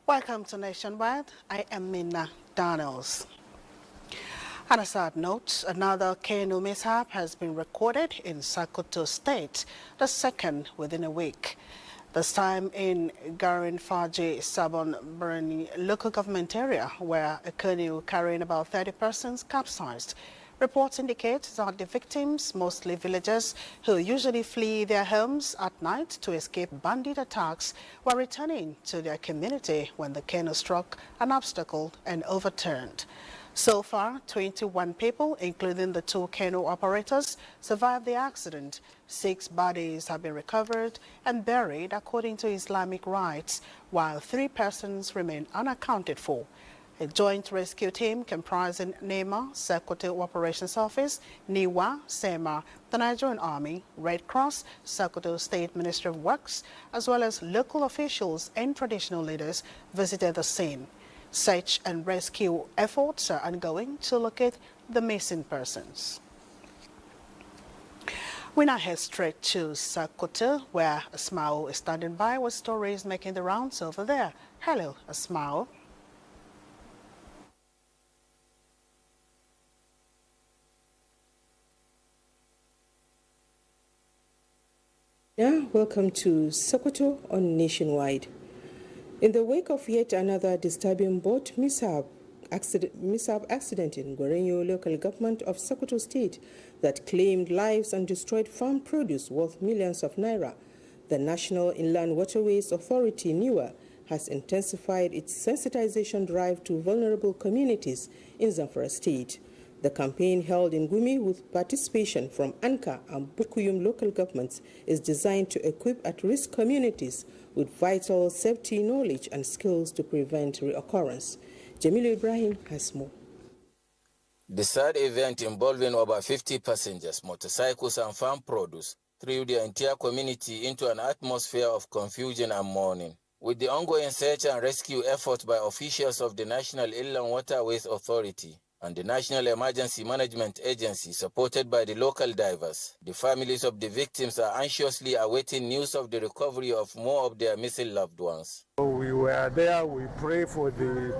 Welcome to Nationwide. I am Minna Daniels. On a sad note, another Canoe mishap has been recorded in Sokoto State, the second within a week. This time in Garin Faji Sabon Burni local government area, where a canoe carrying about 30 persons capsized. Reports indicate that the victims, mostly villagers who usually flee their homes at night to escape bandit attacks, were returning to their community when the canoe struck an obstacle and overturned. So far, 21 people, including the two canoe operators, survived the accident. 6 bodies have been recovered and buried according to Islamic rites, while 3 persons remain unaccounted for. A joint rescue team comprising NEMA, Sokoto Operations Office, NIWA, SEMA, the Nigerian Army, Red Cross, Sokoto State Ministry of Works, as well as local officials and traditional leaders visited the scene. Search and rescue efforts are ongoing to locate the missing persons. We now head straight to Sokoto, where Asmao is standing by with stories making the rounds over there. Hello, Asmao. Yeah, welcome to Sokoto on Nationwide. In the wake of yet another disturbing boat mishap accident in Gorenyo local government of Sokoto State that claimed lives and destroyed farm produce worth millions of naira, the National Inland Waterways Authority, NIWA, has intensified its sensitization drive to vulnerable communities in Zamfara State. The campaign, held in Gumi with participation from Anka and Bukuyum local governments, is designed to equip at-risk communities with vital safety knowledge and skills to prevent reoccurrence. Jamilu Ibrahim has more. The sad event involving over 50 passengers, motorcycles and farm produce threw the entire community into an atmosphere of confusion and mourning. With the ongoing search and rescue efforts by officials of the National Inland Waterways Authority and the National Emergency Management Agency, supported by the local divers, the families of the victims are anxiously awaiting news of the recovery of more of their missing loved ones. We were there, we pray for the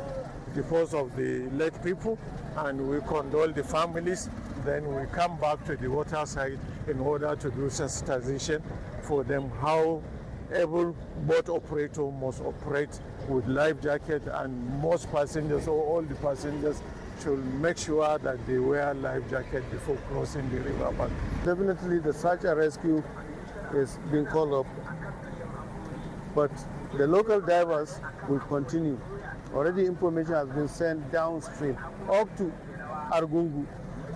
force of the late people, and we condole the families. Then we come back to the water side in order to do sensitization for them how every boat operator must operate with life jacket, and most passengers, or all the passengers, should make sure that they wear life jacket before crossing the river bank. Definitely the search and rescue is being called up, but the local divers will continue. Already information has been sent downstream up to Argungu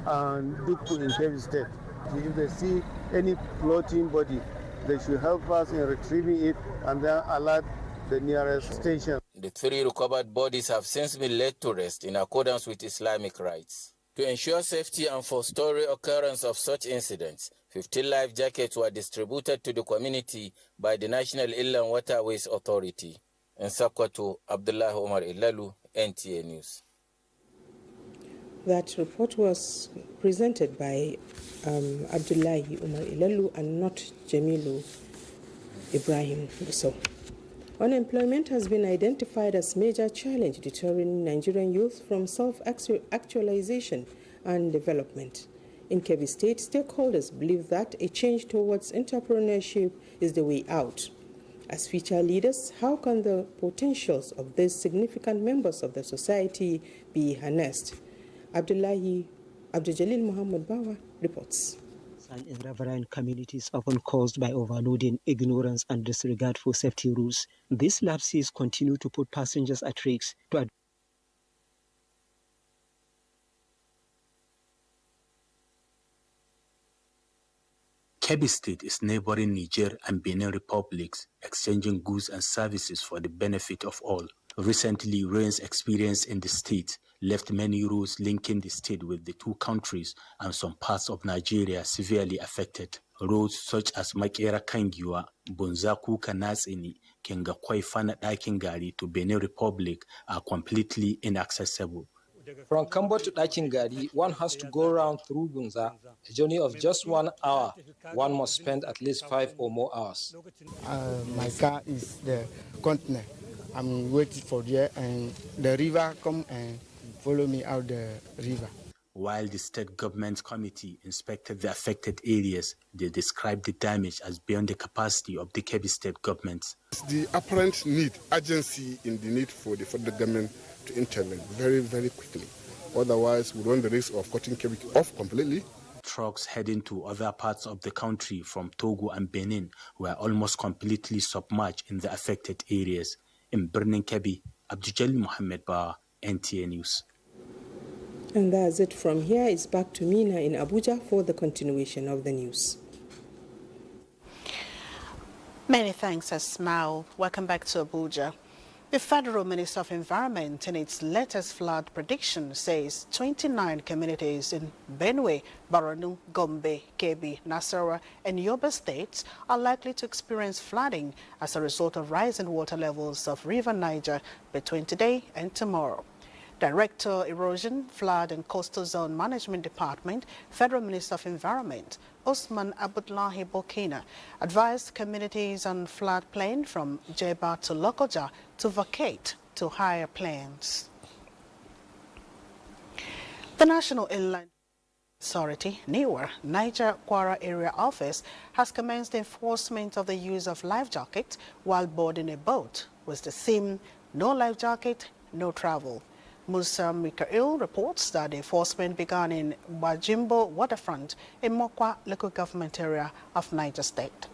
and Dukku in Kebbi State. If they see any floating body, they should help us in retrieving it and then alert the nearest station. The 3 recovered bodies have since been laid to rest in accordance with Islamic rites. To ensure safety and forestall reoccurrence of such incidents, 15 life jackets were distributed to the community by the National Inland Waterways Authority. In Sokoto, Abdullah Omar Ilalu, NTA News. That report was presented by Abdullahi Umar Ilalu and not Jamilu Ibrahim. So, unemployment has been identified as major challenge deterring Nigerian youth from self-actualization and development. In Kebbi State, stakeholders believe that a change towards entrepreneurship is the way out. As future leaders, how can the potentials of these significant members of the society be harnessed? Abdul Jalil Muhammad Bawa reports. And in riverine communities often caused by overloading, ignorance and disregard for safety rules. These lapses continue to put passengers at risk. Kebbi State is neighboring Niger and Benin republics, exchanging goods and services for the benefit of all. Recently, rains experienced in the state left many roads linking the state with the two countries and some parts of Nigeria severely affected. Roads such as Makera Kangiwa, Bunzaku Kanatsini, Kengakwai Fana Dakin Gari to Benin Republic are completely inaccessible. From Kambo to Dakin Gari, one has to go around through Bunza, a journey of just 1 hour. One must spend at least 5 or more hours. My car is the container, I'm waiting for there, and the river come and follow me out the river. While the state government committee inspected the affected areas, they described the damage as beyond the capacity of the Kebbi state government. The apparent need, urgency in the need for the federal government to intervene very, very quickly. Otherwise, we run the risk of cutting Kebbi off completely. Trucks heading to other parts of the country from Togo and Benin were almost completely submerged in the affected areas. In Birnin Kebbi, Abdujali Mohammed Ba, NTA News. And that's it from here. It's back to Mina in Abuja for the continuation of the news. Many thanks, Asmao. Welcome back to Abuja. The Federal Minister of Environment, in its latest flood prediction, says 29 communities in Benue, Borno, Gombe, Kebbi, Nasarawa, and Yobe states are likely to experience flooding as a result of rising water levels of River Niger between today and tomorrow. Director, Erosion, Flood and Coastal Zone Management Department, Federal Minister of Environment, Osman Abdullahi Bokina, advised communities on floodplain from Jeba to Lokoja to vacate to higher plains. The National Inland Authority, NDLEA, Niger Kwara Area Office, has commenced enforcement of the use of life jackets while boarding a boat with the theme, No Life Jacket, No Travel. Musa Mikael reports that the enforcement began in Bajimbo waterfront in Mokwa local government area of Niger State.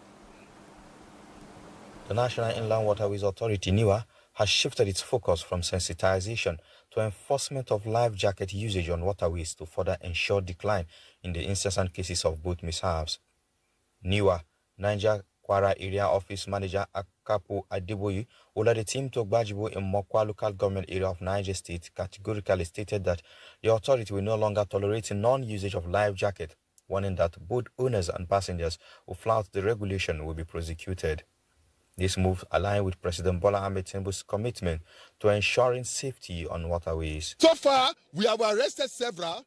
The National Inland Waterways Authority, NDLEA, has shifted its focus from sensitization to enforcement of life jacket usage on waterways to further ensure decline in the incessant cases of boat mishaps. NDLEA, Niger Kwara Area Office Manager Akapo Adeboye, who led the team to Gbajibo in Mokwa local government area of Niger State, categorically stated that the authority will no longer tolerate non-usage of life jacket, warning that boat owners and passengers who flout the regulation will be prosecuted. This move aligns with President Bola Ahmed Tinubu's commitment to ensuring safety on waterways. So far, we have arrested several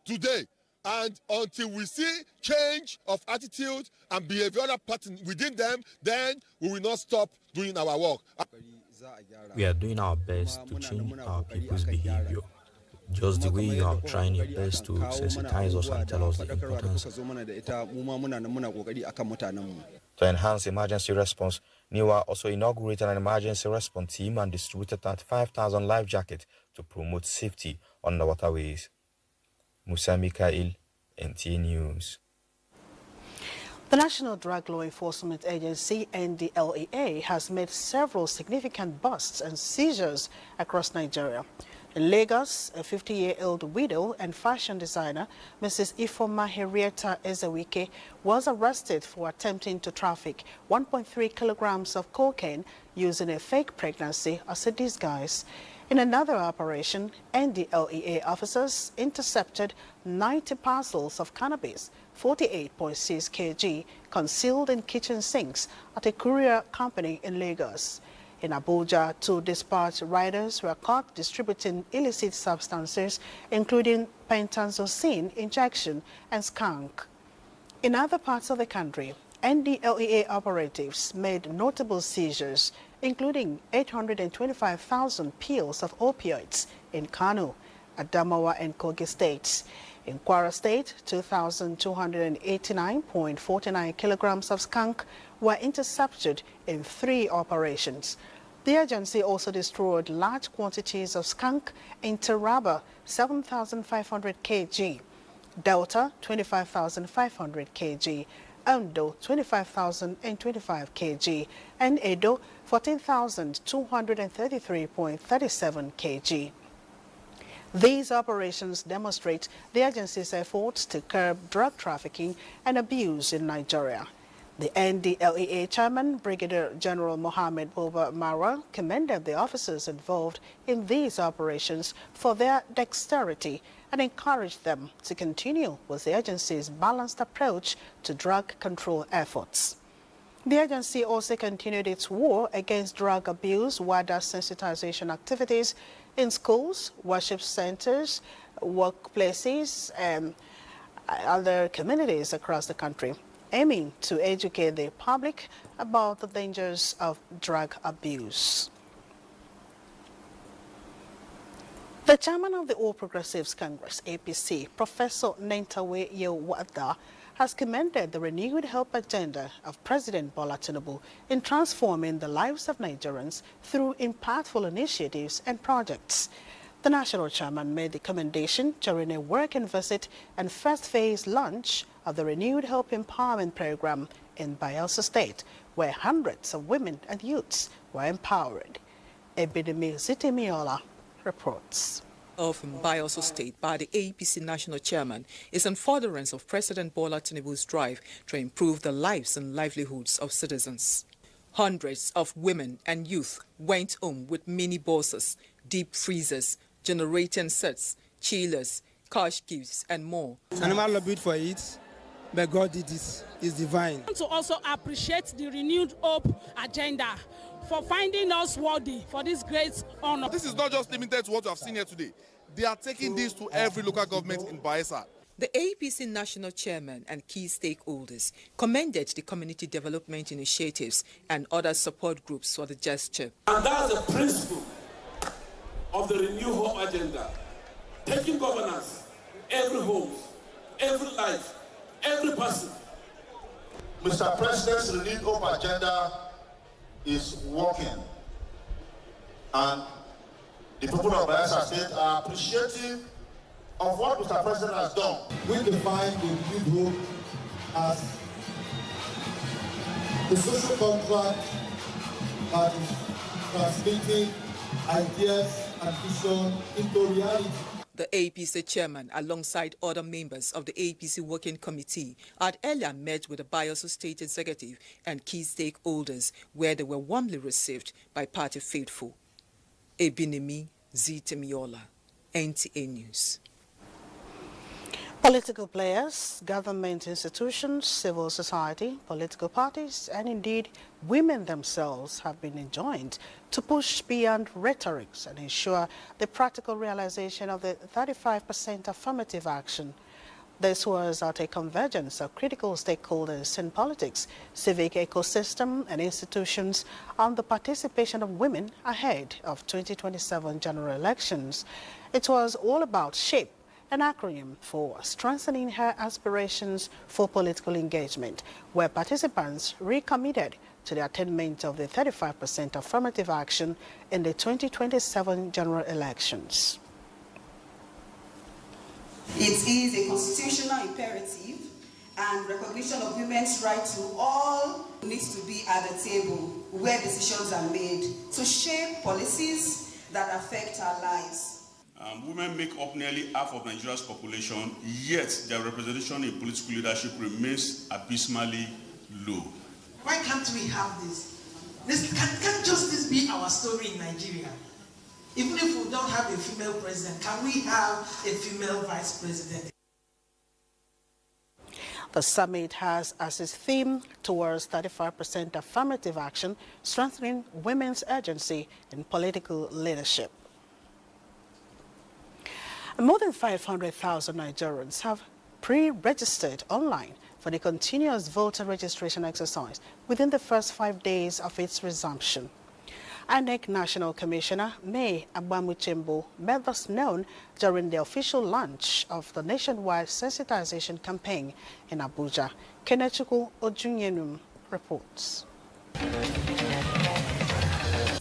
today, and until we see change of attitude and behavioral pattern within them, then we will not stop doing our work. We are doing our best to change our people's behavior, just the way you are trying your best to sensitize us and tell us the importance. To enhance emergency response, NDLEA also inaugurated an emergency response team and distributed 35,000 life jackets to promote safety on the waterways. Musa Mikael, NTA News. The National Drug Law Enforcement Agency, NDLEA, has made several significant busts and seizures across Nigeria. In Lagos, a 50-year-old widow and fashion designer, Mrs. Ifoma Henrietta Ezewike, was arrested for attempting to traffic 1.3 kilograms of cocaine using a fake pregnancy as a disguise. In another operation, NDLEA officers intercepted 90 parcels of cannabis, 48.6 kg, concealed in kitchen sinks at a courier company in Lagos. In Abuja, 2 dispatch riders were caught distributing illicit substances, including pentazocine injection and skunk. In other parts of the country, NDLEA operatives made notable seizures, including 825,000 pills of opioids in Canoe, Adamawa and Kogi states. In Kwara State, 2,289.49 kilograms of skunk were intercepted in 3 operations. The agency also destroyed large quantities of skunk in Taraba, 7,500 kg, Delta, 25,500 kg, Ondo, 25,025 kg, and Edo, 14,233.37 kg. These operations demonstrate the agency's efforts to curb drug trafficking and abuse in Nigeria. The NDLEA chairman, Brigadier General Mohammed Buba Marwa, commended the officers involved in these operations for their dexterity and encouraged them to continue with the agency's balanced approach to drug control efforts. The agency also continued its war against drug abuse, wider sensitization activities in schools, worship centers, workplaces, and other communities across the country, aiming to educate the public about the dangers of drug abuse. The chairman of the All Progressives Congress, APC, Professor Nentawe Yewada, has commended the renewed help agenda of President Bola Tinubu in transforming the lives of Nigerians through impactful initiatives and projects. The national chairman made the commendation during a working visit and first phase launch of the renewed help empowerment program in Bayelsa State, where hundreds of women and youths were empowered. Ebidemi Zitemiola reports. Of Bayelsa State by the APC national chairman is in furtherance of President Bola Tinubu's drive to improve the lives and livelihoods of citizens. Hundreds of women and youth went home with mini buses, deep freezers, generating sets, chillers, cash gifts, and more. Animal lobbied for it, but God did this. It's divine. I want to also appreciate the renewed hope agenda for finding us worthy for this great honor. This is not just limited to what we have seen here today. They are taking this to every local government in Bayelsa. The APC national chairman and key stakeholders commended the community development initiatives and other support groups for the gesture. And that's the principle of the Renew Hope agenda. Taking governance, every home, every life, every person. Mr. President's Renewed Hope agenda is working, and the people of Bayelsa State are appreciative of what Mr. President has done. We define the renewed hope as the social contract that is translating ideas and vision into reality. The APC chairman, alongside other members of the APC Working Committee, had earlier met with the Bayelsa State Executive and key stakeholders, where they were warmly received by party faithful. Ebinemi Zitemiola, NTA News. Political players, government institutions, civil society, political parties, and indeed women themselves have been enjoined to push beyond rhetorics and ensure the practical realization of the 35% affirmative action. This was at a convergence of critical stakeholders in politics, civic ecosystem, and institutions on the participation of women ahead of 2027 general elections. It was all about SHAPE, an acronym for Strengthening Her Aspirations for Political Engagement, where participants recommitted to the attainment of the 35% affirmative action in the 2027 general elections. It is a constitutional imperative, and recognition of women's right to all needs to be at the table where decisions are made to shape policies that affect our lives. Women make up nearly half of Nigeria's population, yet their representation in political leadership remains abysmally low. Why can't we have this? Can't just this be our story in Nigeria? Even if we don't have a female president, can we have a female vice president? The summit has as its theme towards 35% affirmative action, strengthening women's agency in political leadership. More than 500,000 Nigerians have pre-registered online for the continuous voter registration exercise within the first 5 days of its resumption. INEC National Commissioner May Agbamuchembo made this known during the official launch of the nationwide sensitization campaign in Abuja. Kenechukwu Ojunyenum reports.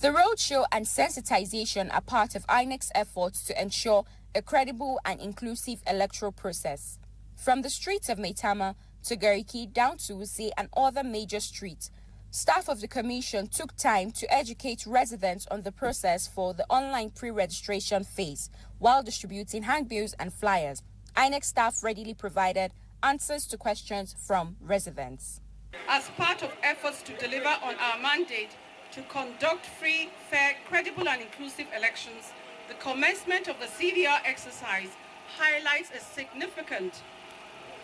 The roadshow and sensitization are part of INEC's efforts to ensure a credible and inclusive electoral process. From the streets of Maitama to Gariki down to Wuse and other major streets, staff of the commission took time to educate residents on the process for the online pre-registration phase while distributing handbills and flyers. INEC staff readily provided answers to questions from residents. As part of efforts to deliver on our mandate to conduct free, fair, credible and inclusive elections, the commencement of the CVR exercise highlights a significant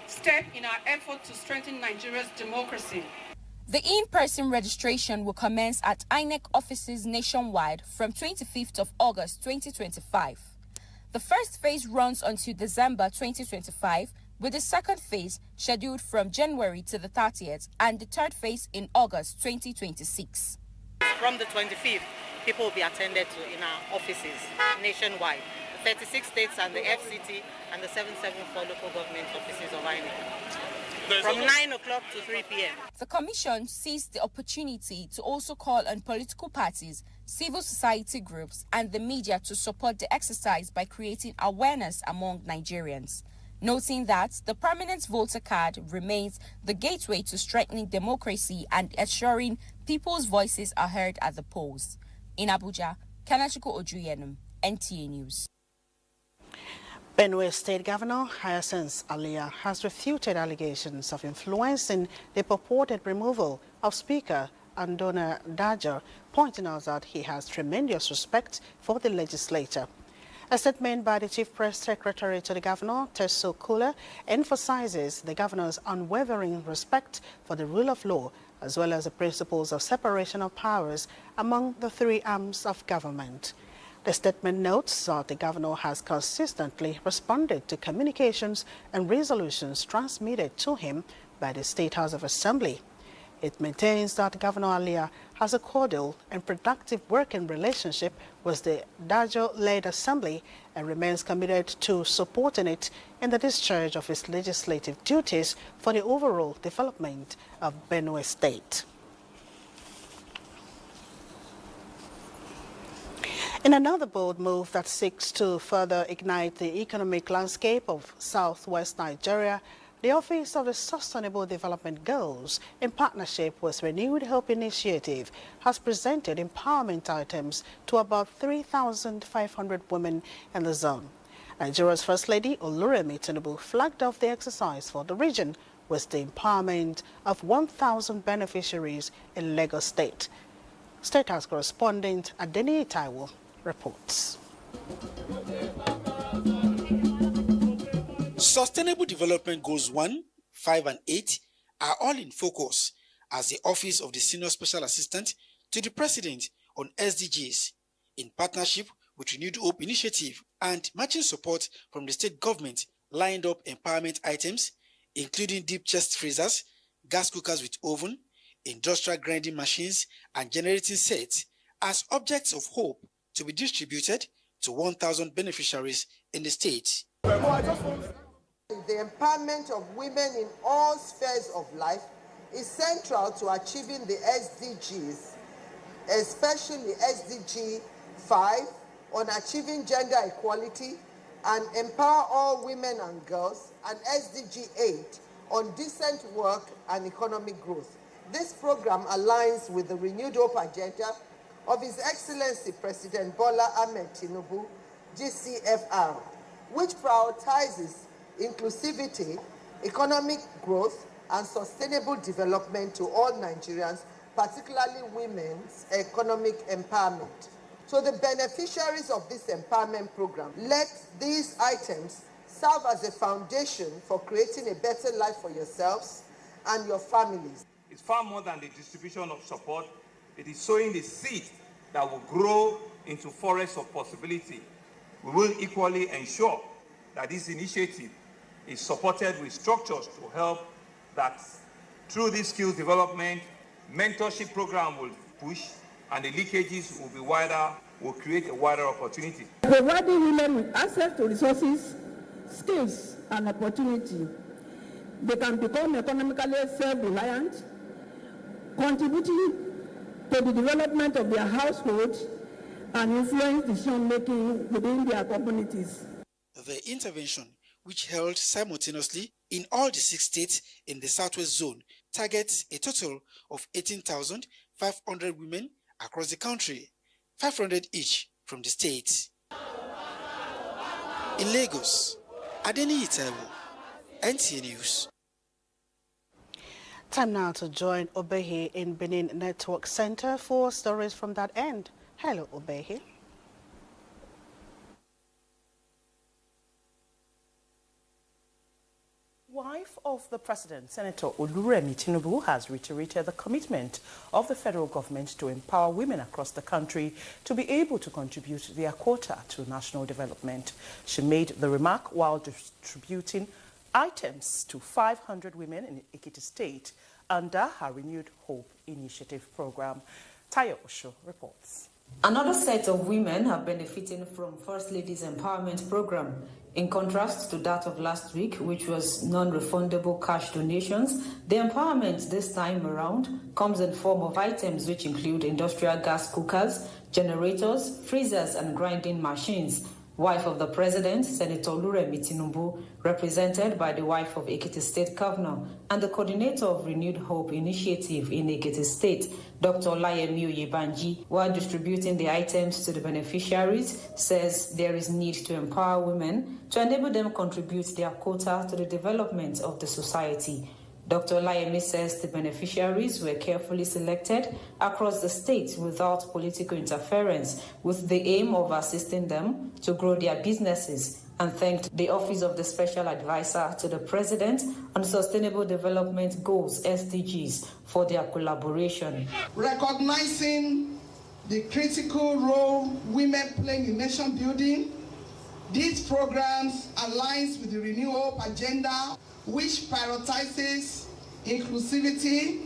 step in our effort to strengthen Nigeria's democracy. The in-person registration will commence at INEC offices nationwide from 25th of August 2025. The first phase runs until December 2025, with the second phase scheduled from January to the 30th and the third phase in August 2026. From the 25th, people will be attended to in our offices nationwide. The 36 states and the FCT and the 774 local government offices of INEC from 9 o'clock to 3 p.m. The Commission seized the opportunity to also call on political parties, civil society groups, and the media to support the exercise by creating awareness among Nigerians, noting that the permanent voter card remains the gateway to strengthening democracy and ensuring people's voices are heard at the polls. In Abuja, Kanachiko Ojuyenum, NTA News. Benue State Governor Hyacinth Alia has refuted allegations of influencing the purported removal of Speaker Andona Dajo, pointing out that he has tremendous respect for the legislature. A statement by the Chief Press Secretary to the Governor, Teso Kula, emphasizes the Governor's unwavering respect for the rule of law as well as the principles of separation of powers among the three arms of government. The statement notes that the Governor has consistently responded to communications and resolutions transmitted to him by the State House of Assembly. It maintains that Governor Alia has a cordial and productive working relationship with the Dajo-led Assembly and remains committed to supporting it in the discharge of its legislative duties for the overall development of Benue State. In another bold move that seeks to further ignite the economic landscape of southwest Nigeria, the Office of the Sustainable Development Goals, in partnership with Renewed Hope Initiative, has presented empowerment items to about 3,500 women in the zone. Nigeria's First Lady Oluremi Tinubu flagged off the exercise for the region with the empowerment of 1,000 beneficiaries in Lagos State. State House correspondent Adeni Taiwo reports. Sustainable Development Goals 1, 5 and 8 are all in focus as the Office of the Senior Special Assistant to the President on SDGs, in partnership with Renewed Hope Initiative and matching support from the state government, lined up empowerment items including deep chest freezers, gas cookers with oven, industrial grinding machines and generating sets as objects of hope to be distributed to 1,000 beneficiaries in the state. The empowerment of women in all spheres of life is central to achieving the SDGs, especially SDG 5 on achieving gender equality and empower all women and girls, and SDG 8 on decent work and economic growth. This program aligns with the Renewed Hope agenda of His Excellency President Bola Ahmed Tinubu, GCFR, which prioritizes inclusivity, economic growth, and sustainable development to all Nigerians, particularly women's economic empowerment. So the beneficiaries of this empowerment program, let these items serve as a foundation for creating a better life for yourselves and your families. It's far more than the distribution of support. It is sowing the seed that will grow into forests of possibility. We will equally ensure that this initiative is supported with structures to help that through this skills development, mentorship program will push and the leakages will be wider, will create a wider opportunity. Providing women with access to resources, skills and opportunity, they can become economically self-reliant, contributing to the development of their household and influence decision-making within their communities. The intervention, which held simultaneously in all the 6 states in the Southwest Zone, targets a total of 18,500 women across the country, 500 each from the states. In Lagos, Adeni Taiwo, NTA News. Time now to join Obehi in Benin Network Center for stories from that end. Hello, Obehi. Wife of the President, Senator Oluremi Tinubu, has reiterated the commitment of the federal government to empower women across the country to be able to contribute their quota to national development. She made the remark while distributing items to 500 women in Ekiti State under her Renewed Hope Initiative program. Tayo Osho reports. Another set of women are benefiting from First Lady's Empowerment Program. In contrast to that of last week, which was non-refundable cash donations, the empowerment this time around comes in form of items which include industrial gas cookers, generators, freezers, and grinding machines. Wife of the President, Senator Oluremi Tinubu, represented by the wife of Ekiti State Governor and the coordinator of Renewed Hope Initiative in Ekiti State, Dr. Olayemi Oyebanji, while distributing the items to the beneficiaries, says there is need to empower women to enable them contribute their quota to the development of the society. Dr. Olayemi says the beneficiaries were carefully selected across the state without political interference, with the aim of assisting them to grow their businesses, and thanked the Office of the Special Advisor to the President on Sustainable Development Goals, SDGs, for their collaboration. Recognizing the critical role women play in nation building, these programs aligns with the Renew Hope agenda, which prioritizes inclusivity,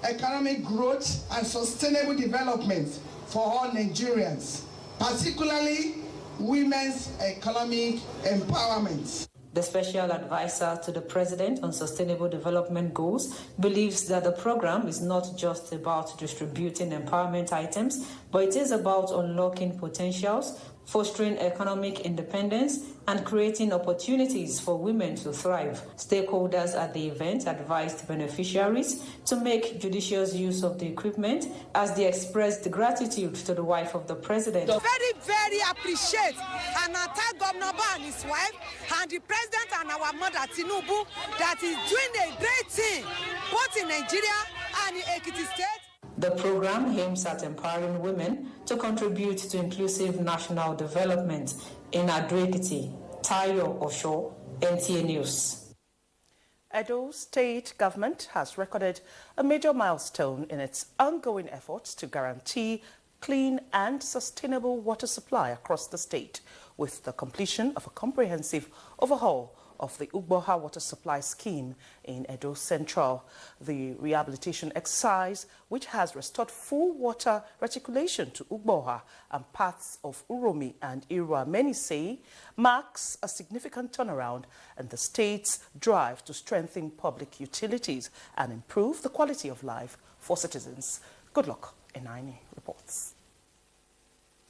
economic growth, and sustainable development for all Nigerians, particularly women's economic empowerment. The Special Advisor to the President on Sustainable Development Goals believes that the program is not just about distributing empowerment items, but it is about unlocking potentials, fostering economic independence, and creating opportunities for women to thrive. Stakeholders at the event advised beneficiaries to make judicious use of the equipment as they expressed gratitude to the wife of the President. Very appreciate and thank Governor Ba and his wife and the President and our mother Tinubu that is doing a great thing both in Nigeria and in Ekiti State. The program aims at empowering women to contribute to inclusive national development. In Ado-Ekiti, Tayo Osho, NTA News. Edo State Government has recorded a major milestone in its ongoing efforts to guarantee clean and sustainable water supply across the state, with the completion of a comprehensive overhaul of the Ugboha water supply scheme in Edo Central. The rehabilitation exercise, which has restored full water reticulation to Ugboha and parts of Uromi and Irua, many say, marks a significant turnaround in the state's drive to strengthen public utilities and improve the quality of life for citizens. Good luck, Enaini reports.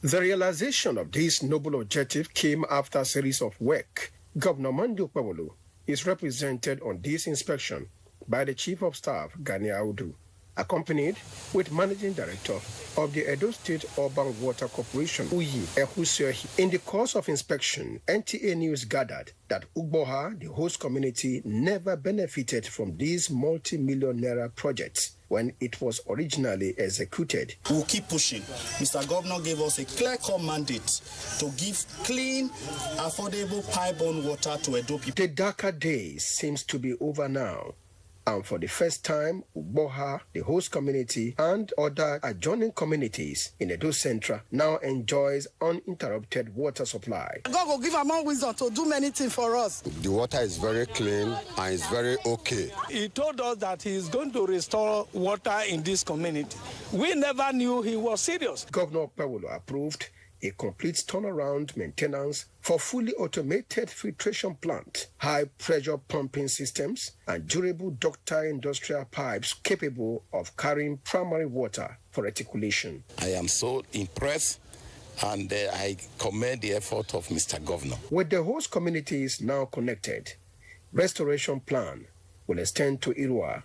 The realization of this noble objective came after a series of work. Governor Mando Pawolo is represented on this inspection by the Chief of Staff, Gani Audu, accompanied with Managing Director of the Edo State Urban Water Corporation, Uyi Ehusehi. In the course of inspection, NTA News gathered that Ugboha, the host community, never benefited from these multi-million naira projects when it was originally executed. We'll keep pushing. Mr. Governor gave us a clear-cut mandate to give clean, affordable pipe-borne water to Edo people. The darker days seems to be over now. And for the first time, Ugboha, the host community, and other adjoining communities in Edo Central now enjoys uninterrupted water supply. God will give among wisdom to do many things for us. The water is very clean and it's very okay. He told us that he is going to restore water in this community. We never knew he was serious. Governor Pawolo approved a complete turnaround maintenance for fully automated filtration plant, high-pressure pumping systems, and durable ductile industrial pipes capable of carrying primary water for reticulation. I am so impressed, and I commend the effort of Mr. Governor. With the host communities now connected, restoration plan will extend to Irua,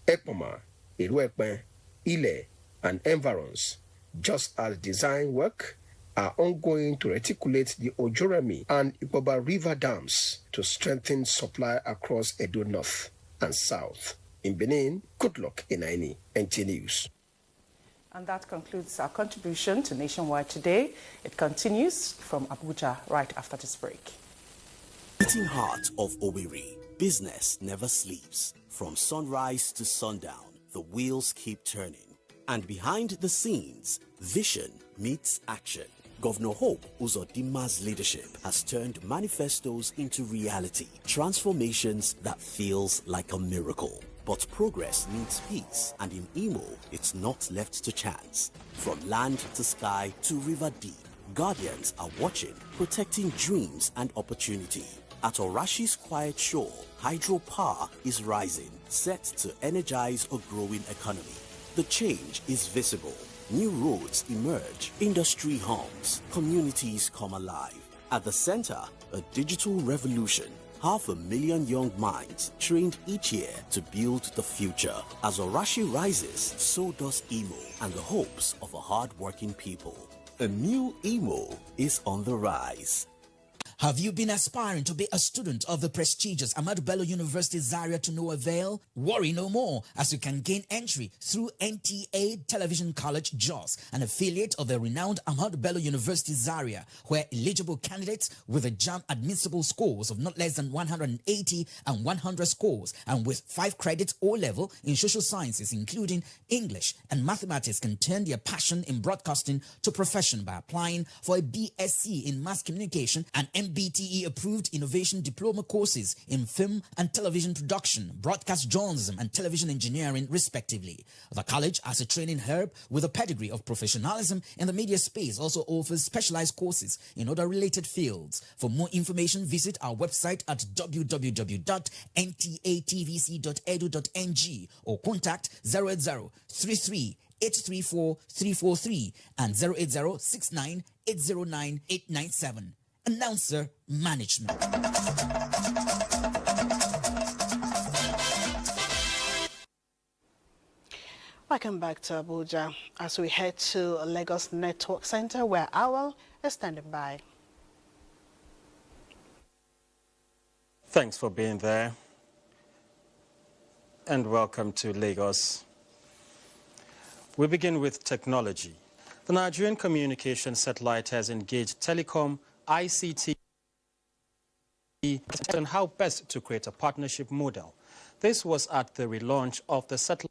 Ekpoma, Iruekpe, Ile, and environs, just as design work are ongoing to reticulate the Ojorami and Ipoba River dams to strengthen supply across Edo North and South. In Benin, good luck in Aini, NT News. And that concludes our contribution to Nationwide Today. It continues from Abuja right after this break. Beating heart of Owerri, business never sleeps. From sunrise to sundown, the wheels keep turning. And behind the scenes, vision meets action. Governor Hope Uzodimma's leadership has turned manifestos into reality, transformations that feels like a miracle. But progress needs peace, and in Imo, it's not left to chance. From land to sky to river deep, guardians are watching, protecting dreams and opportunity. At Orashi's quiet shore, hydropower is rising, set to energize a growing economy. The change is visible. New roads emerge, industry hums, communities come alive. At the center, a digital revolution. 500,000 young minds trained each year to build the future. As Orashi rises, so does Imo and the hopes of a hard-working people. A new Imo is on the rise. Have you been aspiring to be a student of the prestigious Ahmadu Bello University Zaria to no avail? Worry no more, as you can gain entry through NTA Television College Jos, an affiliate of the renowned Ahmadu Bello University Zaria, where eligible candidates with a JAMB admissible scores of not less than 180 and 100 scores, and with 5 credits O-level in social sciences, including English and mathematics, can turn their passion in broadcasting to profession by applying for a BSc in mass communication and MBTE approved innovation diploma courses in film and television production, broadcast journalism and television engineering respectively. The college, as a training hub with a pedigree of professionalism in the media space, also offers specialized courses in other related fields. For more information, visit our website at www.ntatvc.edu.ng or contact 08033 834-343 and 08069-809-897. Announcer Management. Welcome back to Abuja as we head to Lagos Network Center where Awal is standing by. Thanks for being there and welcome to Lagos. We begin with technology. The Nigerian communication satellite has engaged telecom, ICT, on how best to create a partnership model. This was at the relaunch of the satellite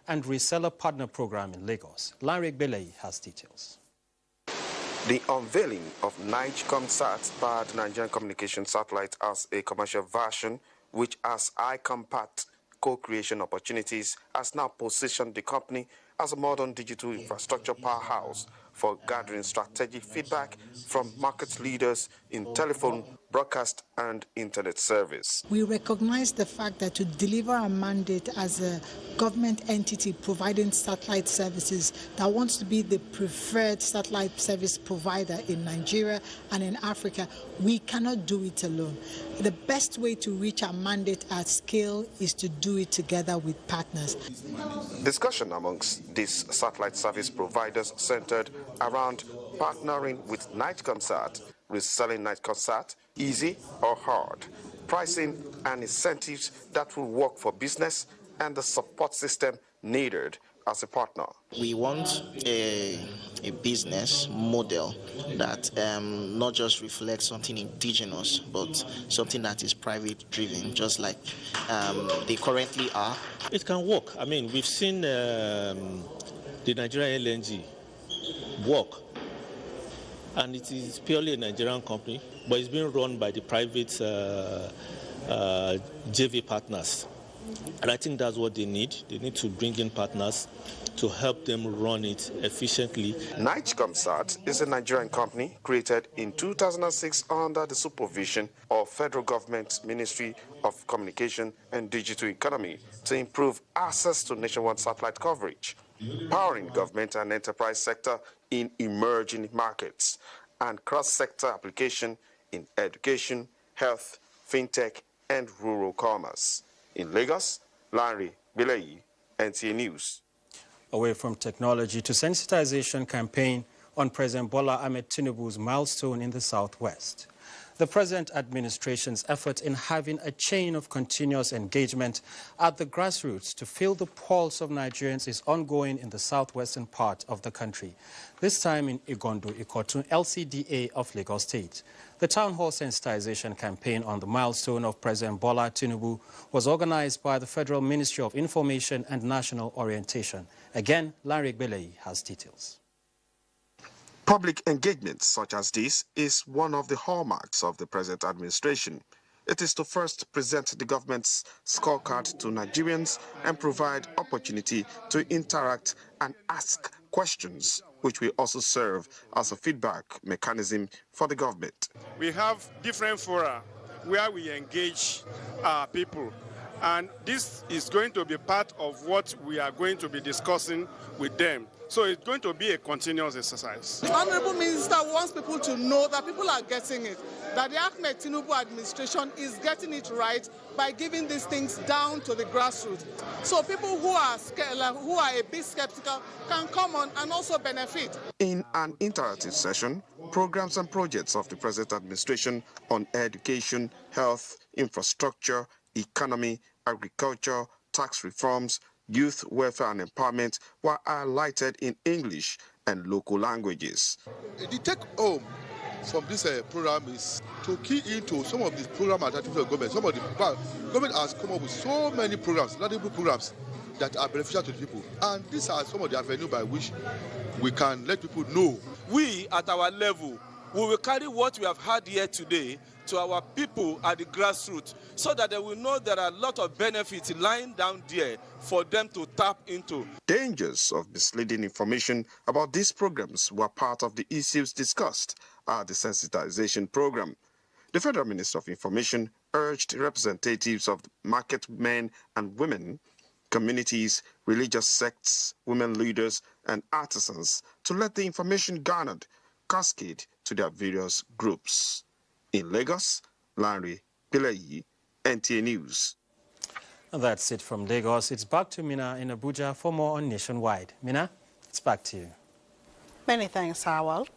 and reseller partner program in Lagos. Larry Belay has details. The unveiling of NIGCOMSAT by the Nigerian communication satellite as a commercial version, which has high-compact co-creation opportunities, has now positioned the company as a modern digital infrastructure powerhouse for gathering strategic feedback from market leaders in telephone, broadcast, and internet service. We recognize the fact that to deliver a mandate as a government entity providing satellite services that wants to be the preferred satellite service provider in Nigeria and in Africa, we cannot do it alone. The best way to reach our mandate at scale is to do it together with partners. Discussion amongst these satellite service providers centered around partnering with NIGCOMSAT, reselling NIGCOMSAT, easy or hard, pricing and incentives that will work for business, and the support system needed as a partner. We want a business model that not just reflects something indigenous, but something that is private driven, just like they currently are. It can work. I mean, we've seen the Nigerian LNG work, and it is purely a Nigerian company, but it's being run by the private JV partners. And I think that's what they need. They need to bring in partners to help them run it efficiently. NIGCOMSAT is a Nigerian company created in 2006 under the supervision of Federal Government Ministry of Communication and Digital Economy to improve access to nationwide satellite coverage, powering government and enterprise sector in emerging markets, and cross-sector application in education, health, fintech, and rural commerce. In Lagos, Larry Bilayi, NTA News. Away from technology to sensitization campaign on President Bola Ahmed Tinubu's milestone in the Southwest. The present administration's effort in having a chain of continuous engagement at the grassroots to feel the pulse of Nigerians is ongoing in the southwestern part of the country, this time in Igondo, Ikotun, LCDA of Lagos State. The town hall sensitization campaign on the milestone of President Bola Tinubu was organized by the Federal Ministry of Information and National Orientation. Again, Larry Belay has details. Public engagement such as this is one of the hallmarks of the present administration. It is to first present the government's scorecard to Nigerians and provide opportunity to interact and ask questions, which will also serve as a feedback mechanism for the government. We have different fora where we engage our people, and this is going to be part of what we are going to be discussing with them. So it's going to be a continuous exercise. The Honorable Minister wants people to know that people are getting it, that the Ahmed Tinubu administration is getting it right by giving these things down to the grassroots. So people who are scared, who are a bit skeptical can come on and also benefit. In an interactive session, programs and projects of the present administration on education, health, infrastructure, economy, agriculture, tax reforms, youth welfare and empowerment were highlighted in English and local languages. The take-home from this program is to key into some of the program activities of government. Some of the government has come up with so many programs, laudable programs that are beneficial to the people. And these are some of the avenues by which we can let people know. We, at our level, we will carry what we have had here today to our people at the grassroots so that they will know there are a lot of benefits lying down there for them to tap into. Dangers of misleading information about these programs were part of the issues discussed at the sensitization program. The Federal Minister of Information urged representatives of market men and women, communities, religious sects, women leaders, and artisans to let the information garnered cascade to their various groups. In Lagos, Larry Pileyi, NTA News. That's it from Lagos. It's back to Mina in Abuja for more on Nationwide. Mina, it's back to you. Many thanks, Howell.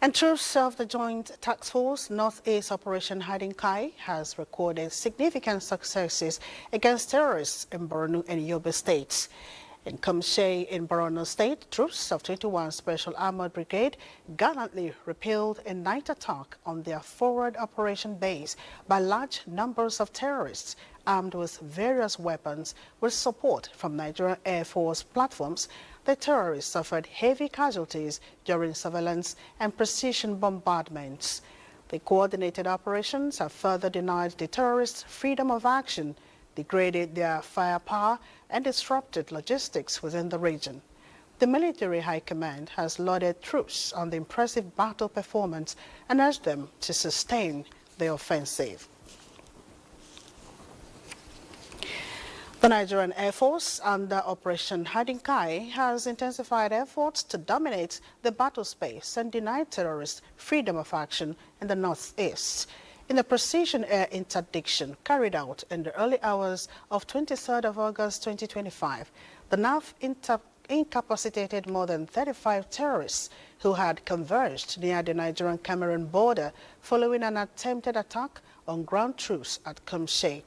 And troops of the Joint Task Force Northeast Operation Hiding Kai has recorded significant successes against terrorists in Borno and Yobe states. In Kamshe in Borno State, troops of 21 Special Armored Brigade gallantly repelled a night attack on their forward operation base by large numbers of terrorists armed with various weapons with support from Nigerian Air Force platforms. The terrorists suffered heavy casualties during surveillance and precision bombardments. The coordinated operations have further denied the terrorists freedom of action, degraded their firepower, and disrupted logistics within the region. The military high command has lauded troops on the impressive battle performance and urged them to sustain the offensive. The Nigerian Air Force, under Operation Hiding Kai, has intensified efforts to dominate the battle space and deny terrorists freedom of action in the northeast. In a precision air interdiction carried out in the early hours of 23rd of August 2025, the NAF incapacitated more than 35 terrorists who had converged near the Nigerian-Cameroon border following an attempted attack on ground troops at Kamshe.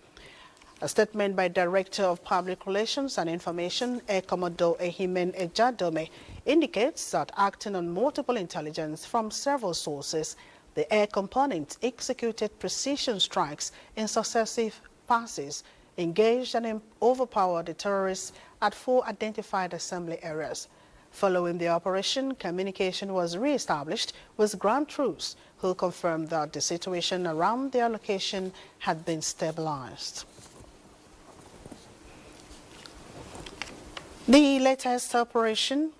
A statement by Director of Public Relations and Information, Air Commodore Ehimen Ejadome, indicates that acting on multiple intelligence from several sources, the air component executed precision strikes in successive passes, engaged and overpowered the terrorists at 4 identified assembly areas. Following the operation, communication was re-established with ground troops who confirmed that the situation around their location had been stabilized. The latest operation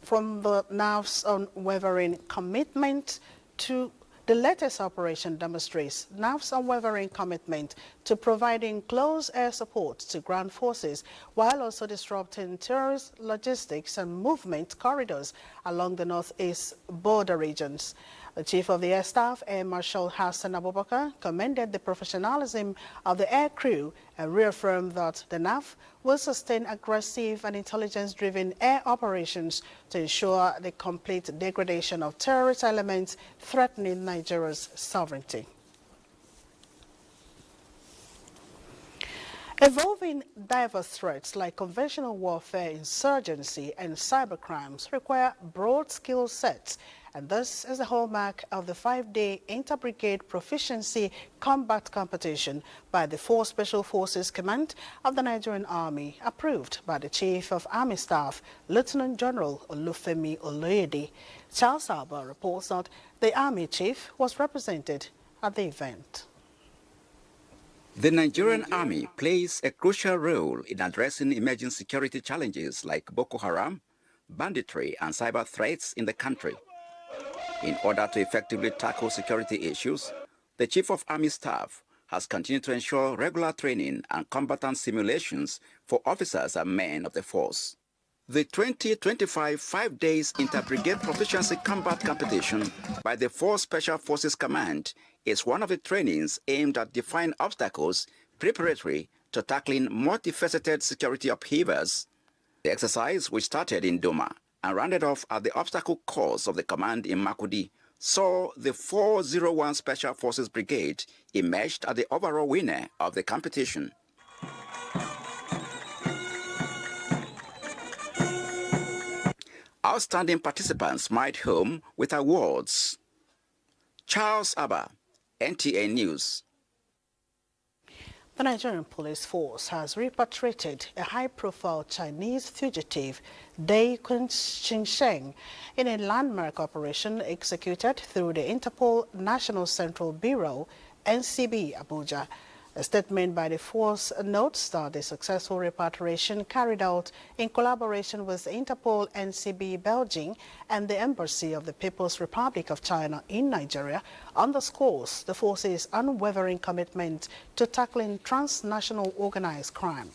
from the NAF's unwavering commitment to the latest operation demonstrates NAF's unwavering commitment to providing close air support to ground forces while also disrupting terrorist logistics and movement corridors along the northeast border regions. The Chief of the Air Staff, Air Marshal Hassan Abubakar, commended the professionalism of the air crew and reaffirmed that the NAF will sustain aggressive and intelligence-driven air operations to ensure the complete degradation of terrorist elements threatening Nigeria's sovereignty. Evolving diverse threats like conventional warfare, insurgency, and cybercrimes require broad skill sets, and this is the hallmark of the 5-day Inter-Brigade Proficiency Combat Competition by the 4 Special Forces Command of the Nigerian Army, approved by the Chief of Army Staff, Lieutenant General Olufemi Oloyede. Charles Alba reports that the Army Chief was represented at the event. The Nigerian army plays a crucial role in addressing emerging security challenges like Boko Haram, banditry, and cyber threats in the country. In order to effectively tackle security issues, the Chief of Army Staff has continued to ensure regular training and combatant simulations for officers and men of the force. The 2025 5 days Inter-Brigade Proficiency Combat Competition by the 4 Special Forces Command is one of the trainings aimed at defining obstacles preparatory to tackling multifaceted security upheavals. The exercise, which started in Doma and rounded off at the obstacle course of the command in Makudi, saw the 401 Special Forces Brigade emerged as the overall winner of the competition. Outstanding participants might home with awards. Charles Abba, NTA News. The Nigerian police force has repatriated a high-profile Chinese fugitive, Dai Qingsheng, in a landmark operation executed through the Interpol National Central Bureau, NCB, Abuja. A statement by the force notes that the successful repatriation carried out in collaboration with Interpol, NCB Belgium, and the Embassy of the People's Republic of China in Nigeria underscores the force's unwavering commitment to tackling transnational organized crime.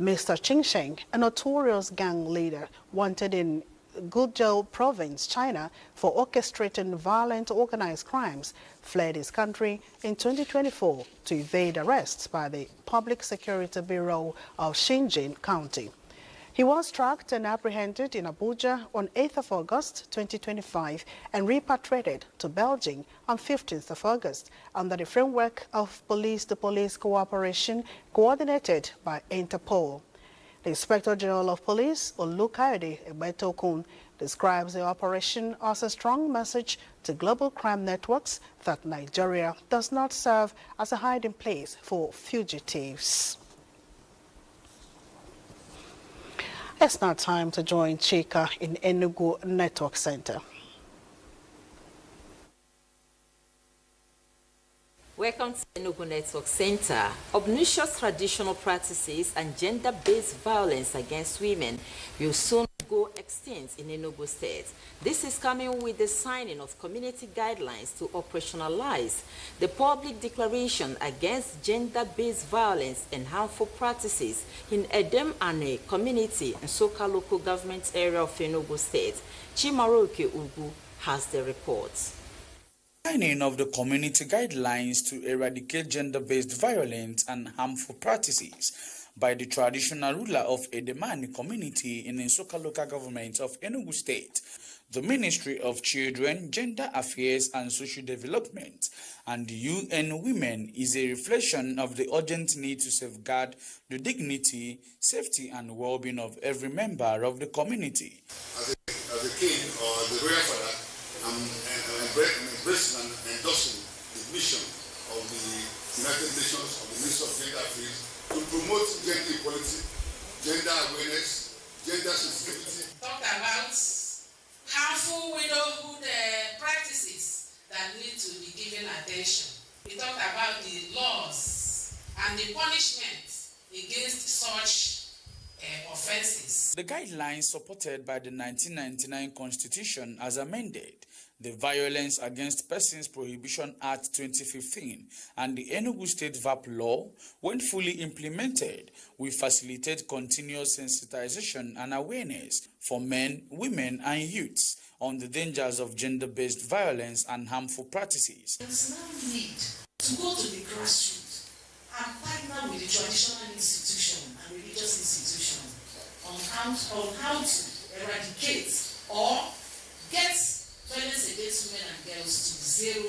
Mr. Qingsheng, a notorious gang leader wanted in Guizhou Province, China, for orchestrating violent organized crimes, fled his country in 2024 to evade arrest by the Public Security Bureau of Xinjiang County. He was tracked and apprehended in Abuja on 8th of August 2025 and repatriated to Belgium on 15th of August under the framework of police-to-police cooperation coordinated by Interpol. The Inspector General of Police, Olukayode Egbetokun, describes the operation as a strong message to global crime networks that Nigeria does not serve as a hiding place for fugitives. It's now time to join Chika in Enugu Network Center. Welcome to Enugu Network Center. Obnoxious traditional practices and gender-based violence against women will soon go extinct in Enugu State. This is coming with the signing of community guidelines to operationalize the public declaration against gender-based violence and harmful practices in Edem Ane community and Soka local government area of Enugu State. Chimaroke Ugu has the report. Signing of the community guidelines to eradicate gender-based violence and harmful practices by the traditional ruler of Edemani community in Nsoka local government of Enugu State, the Ministry of Children, Gender Affairs and Social Development, and the UN Women is a reflection of the urgent need to safeguard the dignity, safety, and well-being of every member of the community. As a king or the royal father, I'm embracing and endorsing the mission of the United Nations, of the Ministry of Gender Affairs, to promote gender equality, gender awareness, gender sensitivity. Talk about harmful widowhood practices that need to be given attention. We talked about the laws and the punishment against such offenses. The guidelines supported by the 1999 Constitution as amended, the Violence Against Persons Prohibition Act 2015, and the Enugu State VAP law, when fully implemented, will facilitate continuous sensitization and awareness for men, women, and youths on the dangers of gender-based violence and harmful practices. There's no need to go to the grassroots and partner with the traditional institution and religious institution on how to eradicate or get violence against women and girls to zero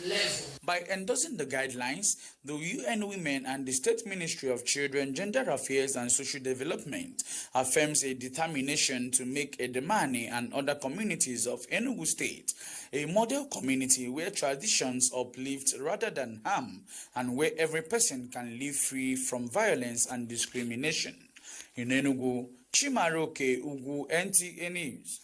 level. By endorsing the guidelines, the UN Women and the State Ministry of Children, Gender Affairs and Social Development affirms a determination to make Edemani and other communities of Enugu State a model community where traditions uplift rather than harm and where every person can live free from violence and discrimination. In Enugu, Chimaroke Ugu, NTA News.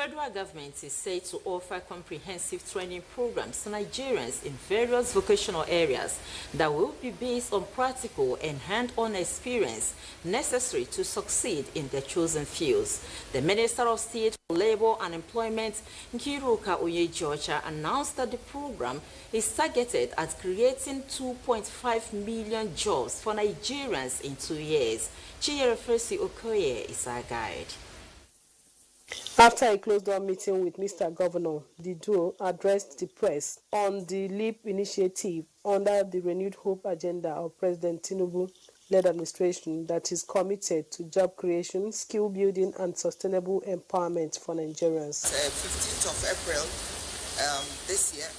federal government is said to offer comprehensive training programs to Nigerians in various vocational areas that will be based on practical and hand-on experience necessary to succeed in their chosen fields. The Minister of State for Labor and Employment, Nkiruka Oyejocha, announced that the program is targeted at creating 2.5 million jobs for Nigerians in 2 years. Chiyerefesi Okoye is our guide. After a closed-door meeting with Mr. Governor, the duo addressed the press on the LEAP initiative under the renewed hope agenda of President Tinubu-led administration that is committed to job creation, skill building, and sustainable empowerment for Nigerians. 15th of April this year,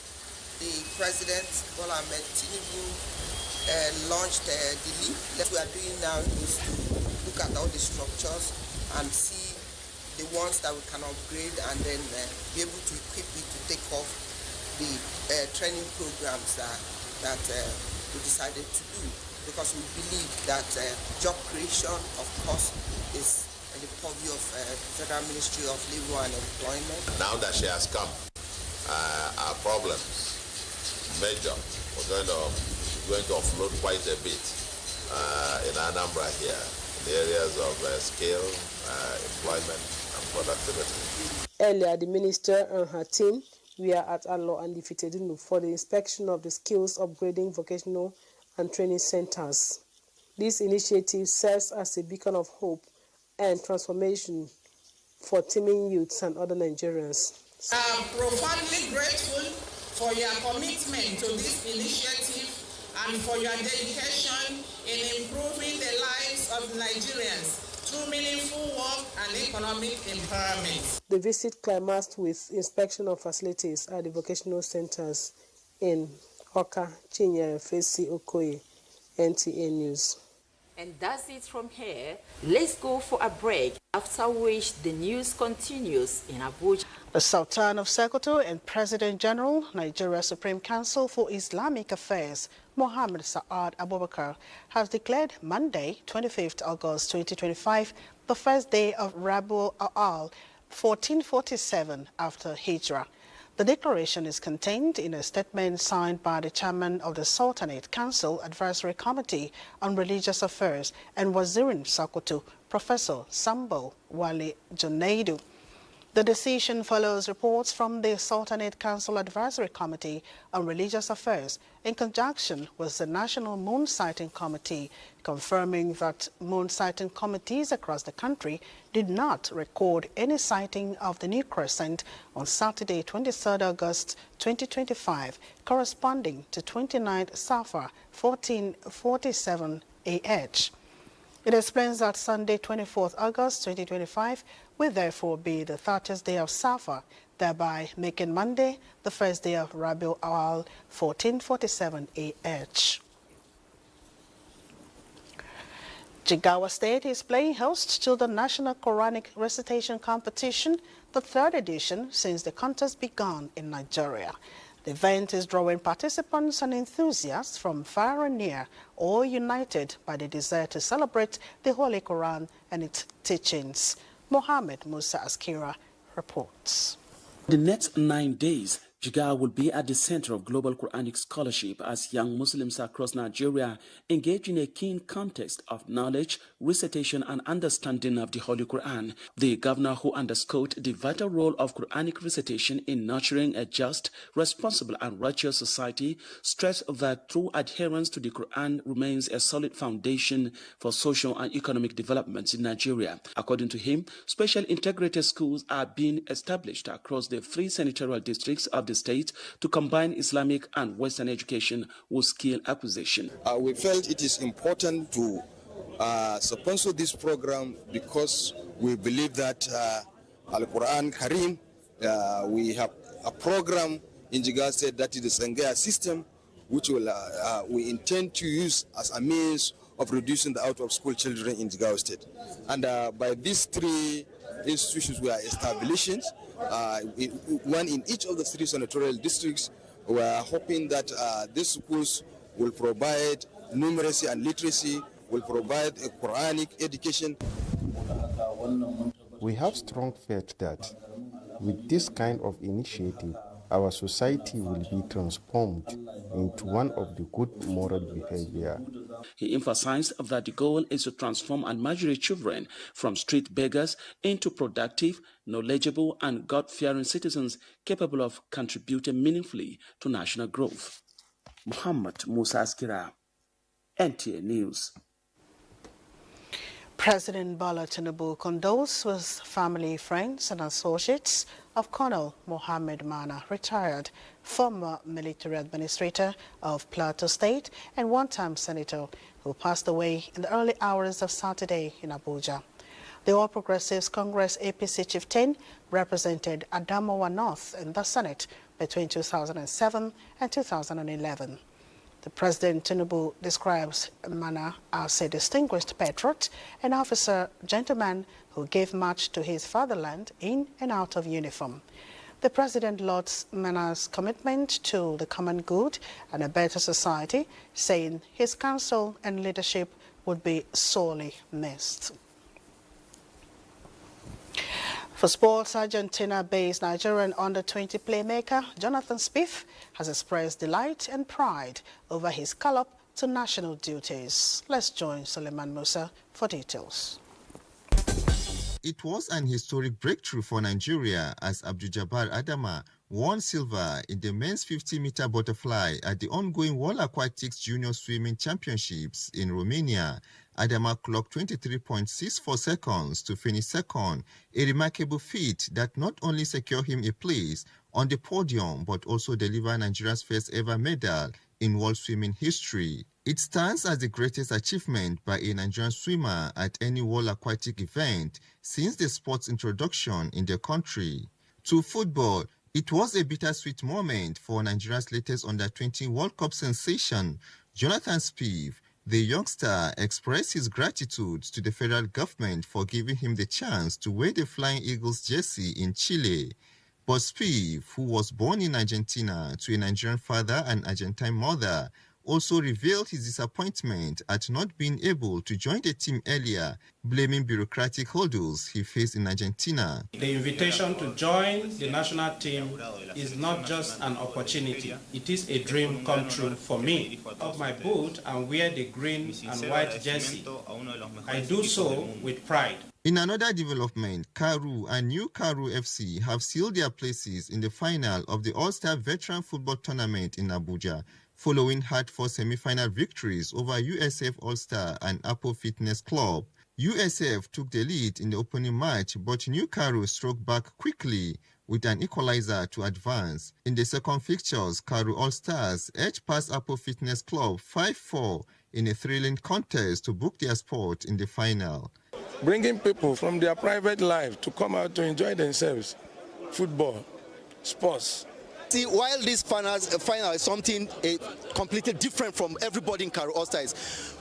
the President Bola Ahmed Tinubu launched the LEAP. What we are doing now is to look at all the structures and see the ones that we can upgrade and then be able to equip it to take off the training programs that we decided to do, because we believe that job creation, of course, is in the purview of Federal Ministry of Labor and Employment. Now that she has come, our problems, major, we're going to offload quite a bit in Anambra here, in the areas of skill, employment, productivity. Earlier, the minister and her team were at Alo and Ifitedunu for the inspection of the skills upgrading vocational and training centers. This initiative serves as a beacon of hope and transformation for teeming youths and other Nigerians. I'm profoundly grateful for your commitment to this initiative and for your dedication in improving the lives of Nigerians through meaningful work and economic empowerment. The visit climaxed with inspection of facilities at the vocational centers in Oka, Chinyere-Fesi Okoye, NTA News. And that's it from here. Let's go for a break, after which the news continues in Abuja. The Sultan of Sokoto and President General, Nigeria Supreme Council for Islamic Affairs, Mohammed Saad Abubakar, has declared Monday, 25th August 2025, the first day of Rabiul Awwal 1447 after Hijrah. The declaration is contained in a statement signed by the chairman of the Sultanate Council Advisory Committee on Religious Affairs and Wazirin Sokoto, Professor Sambo Wale Junaidu. The decision follows reports from the Sultanate Council Advisory Committee on Religious Affairs in conjunction with the National Moon Sighting Committee, confirming that moon sighting committees across the country did not record any sighting of the new crescent on Saturday, 23rd August 2025, corresponding to 29th Safar 1447 AH. It explains that Sunday, 24th August 2025, will therefore be the 30th day of Safar, thereby making Monday the first day of Rabiul Awwal 1447 AH. Jigawa State is playing host to the National Quranic Recitation Competition, the third edition since the contest began in Nigeria. The event is drawing participants and enthusiasts from far and near, all united by the desire to celebrate the Holy Quran and its teachings. Mohammed Musa Askira reports. The next 9 days, Jigawa will be at the center of global Quranic scholarship as young Muslims across Nigeria engage in a keen context of knowledge, recitation, and understanding of the Holy Quran. The governor, who underscored the vital role of Quranic recitation in nurturing a just, responsible, and righteous society, stressed that true adherence to the Quran remains a solid foundation for social and economic developments in Nigeria. According to him, special integrated schools are being established across the 3 senatorial districts of the state to combine Islamic and Western education with skill acquisition. We felt it is important to sponsor this program because we believe that Al-Quran Karim, we have a program in Jigawa State that is the Sangaya system, which we intend to use as a means of reducing the out-of-school children in Jigawa State. And by these 3 institutions we are establishing, one in each of the 3 senatorial districts, we are hoping that these schools will provide numeracy and literacy, will provide a Quranic education. We have strong faith that With this kind of initiative, our society will be transformed into one of the good moral behavior. He emphasized that the goal is to transform and migrate children from street beggars into productive, knowledgeable, and God-fearing citizens capable of contributing meaningfully to national growth. Muhammad Musa Askira, NTA News. President Bola Tinubu condoles with family, friends and associates of Colonel Mohammed Mana, retired former military administrator of Plateau State and one-time senator who passed away in the early hours of Saturday in Abuja. The All Progressives Congress APC chieftain represented Adamawa North in the Senate between 2007 and 2011. The President Tinubu describes Mana as a distinguished patriot, an officer, gentleman who gave much to his fatherland in and out of uniform. The President lauds Mana's commitment to the common good and a better society, saying his counsel and leadership would be sorely missed. For sports, Argentina-based Nigerian under-20 playmaker Jonathan Spieth has expressed delight and pride over his call-up to national duties. Let's join Suleiman Musa for details. It was an historic breakthrough for Nigeria as Abdul-Jabbar Adama won silver in the men's 50-meter butterfly at the ongoing World Aquatics Junior Swimming Championships in Romania. Adama clocked 23.64 seconds to finish second, a remarkable feat that not only secured him a place on the podium but also delivered Nigeria's first ever medal in world swimming history. It stands as the greatest achievement by a Nigerian swimmer at any world aquatic event since the sport's introduction in the country. To football, it was a bittersweet moment for Nigeria's latest under-20 World Cup sensation. Jonathan Spieth, the youngster, expressed his gratitude to the federal government for giving him the chance to wear the Flying Eagles jersey in Chile. But Spieth, who was born in Argentina to a Nigerian father and Argentine mother, also revealed his disappointment at not being able to join the team earlier, blaming bureaucratic hurdles he faced in Argentina. The invitation to join the national team is not just an opportunity, it is a dream come true for me. Of my boot and wear the green and white jersey. I do so with pride. In another development, Karu and New Karu FC have sealed their places in the final of the All-Star Veteran Football Tournament in Abuja, following hard-fought semi-final victories over USF All-Star and Apple Fitness Club. USF took the lead in the opening match, but New Karu struck back quickly with an equalizer to advance. In the second fixtures, Karu All-Stars edged past Apple Fitness Club 5-4 in a thrilling contest to book their spot in the final. Bringing people from their private life to come out to enjoy themselves, football, sports. See, while this final is something completely different from everybody in Karu All-Stars,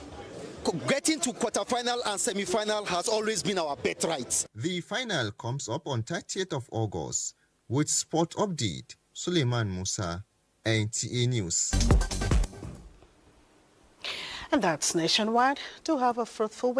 getting to quarterfinal and semi-final has always been our birthright. The final comes up on 30th of August. With Sport Update, Suleiman Musa, NTA News. And that's nationwide. Do have a fruitful week.